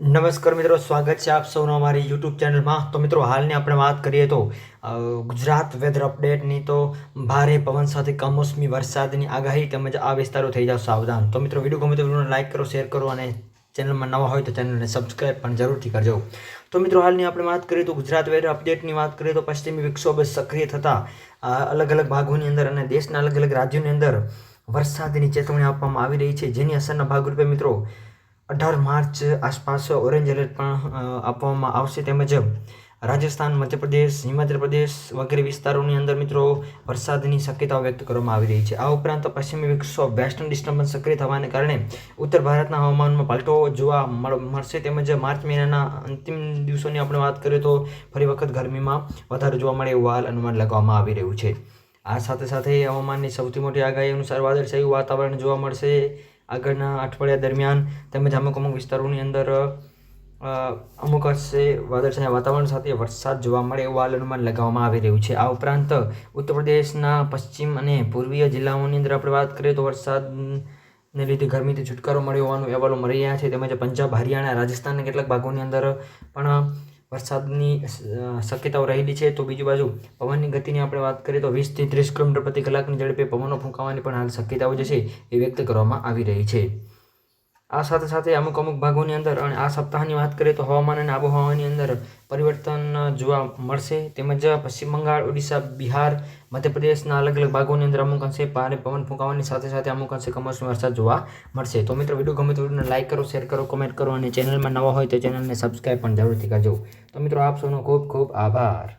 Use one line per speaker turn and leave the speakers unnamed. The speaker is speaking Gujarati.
નમસ્કાર મિત્રો, સ્વાગત છે આપ સૌનો અમારી યુટ્યુબ ચેનલમાં। તો મિત્રો, હાલની આપણે વાત કરીએ તો ગુજરાત વેધર અપડેટની તો ભારે પવન સાથે કમોસમી વરસાદની આગાહી તેમજ આ વિસ્તારો થઈ જાવ સાવધાન। તો મિત્રો, વિડીયો ગમે તો વિડીયોને લાઇક કરો, શેર કરો અને ચેનલમાં નવા હોય તો ચેનલને સબસ્ક્રાઈબ પણ જરૂરથી કરજો। તો મિત્રો, હાલની આપણે વાત કરીએ તો ગુજરાત વેધર અપડેટની વાત કરીએ તો પશ્ચિમી વિક્ષોભ સક્રિય થતાં અલગ અલગ ભાગોની અંદર અને દેશના અલગ અલગ રાજ્યોની અંદર વરસાદની ચેતવણી આપવામાં આવી રહી છે, જેની અસરના ભાગરૂપે મિત્રો 18 માર્ચ આસપાસ ઓરેન્જ એલર્ટ પણ આપવામાં આવશે। તેમજ રાજસ્થાન, મધ્યપ્રદેશ, હિમાચલ પ્રદેશ વગેરે વિસ્તારોની અંદર મિત્રો વરસાદની શક્યતાઓ વ્યક્ત કરવામાં આવી રહી છે। આ ઉપરાંત પશ્ચિમી વિક્ષોભ વેસ્ટર્ન ડિસ્ટર્બન્સ સક્રિય થવાને કારણે ઉત્તર ભારતના હવામાનમાં પલટો જોવા મળશે। તેમજ માર્ચ મહિનાના અંતિમ દિવસોની આપણે વાત કરીએ તો ફરી વખત ગરમીમાં વધારો જોવા મળે એવું હાલ અનુમાન લગાવવામાં આવી રહ્યું છે। આ સાથે સાથે હવામાનની સૌથી મોટી આગાહી અનુસાર વાદળછાયું વાતાવરણ જોવા મળશે આગળના અઠવાડિયા દરમિયાન। તેમજ અમુક વિસ્તારોની અંદર અમુક અંશે વાદળછાયા વાતાવરણ સાથે વરસાદ જોવા મળે એવું હાલ અનુમાન લગાવવામાં આવી રહ્યું છે। આ ઉપરાંત ઉત્તર પ્રદેશના પશ્ચિમ અને પૂર્વીય જિલ્લાઓની અંદર આપણે વાત કરીએ તો વરસાદને લીધે ગરમીથી છુટકારો મળ્યો હોવાનું અહેવાલો મળી રહ્યા છે। તેમજ પંજાબ, હરિયાણા, રાજસ્થાનના કેટલાક ભાગોની અંદર પણ વરસાદની શક્યતાઓ રહેલી છે। તો બીજી બાજુ પવનની ગતિની આપણે વાત કરીએ તો 20 થી 30 કિલોમીટર પ્રતિ કલાકની ઝડપે પવનો ફૂંકાવાની પણ હાલ શક્યતાઓ જે છે એ વ્યક્ત કરવામાં આવી રહી છે। આ સાથે સાથે અમુક ભાગોની અંદર અને આ સપ્તાહની વાત કરીએ તો હવામાન અને આબોહવાની અંદર પરિવર્તન જોવા મળશે। તેમજ પશ્ચિમ બંગાળ, ઓડિશા, બિહાર, મધ્યપ્રદેશના અલગ અલગ ભાગોની અંદર અમુક અંશે ભારે પવન ફૂંકાવાની સાથે સાથે અમુક અંશે કમોસમી વરસાદ જોવા મળશે। તો મિત્રો, વિડીયો ગમે તો વિડીયોને લાઇક કરો, શેર કરો, કોમેન્ટ કરો અને ચેનલમાં નવા હોય તો ચેનલને સબસ્ક્રાઈબ પણ જરૂરથી કરજો। તો મિત્રો, આપ સૌનો ખૂબ ખૂબ આભાર।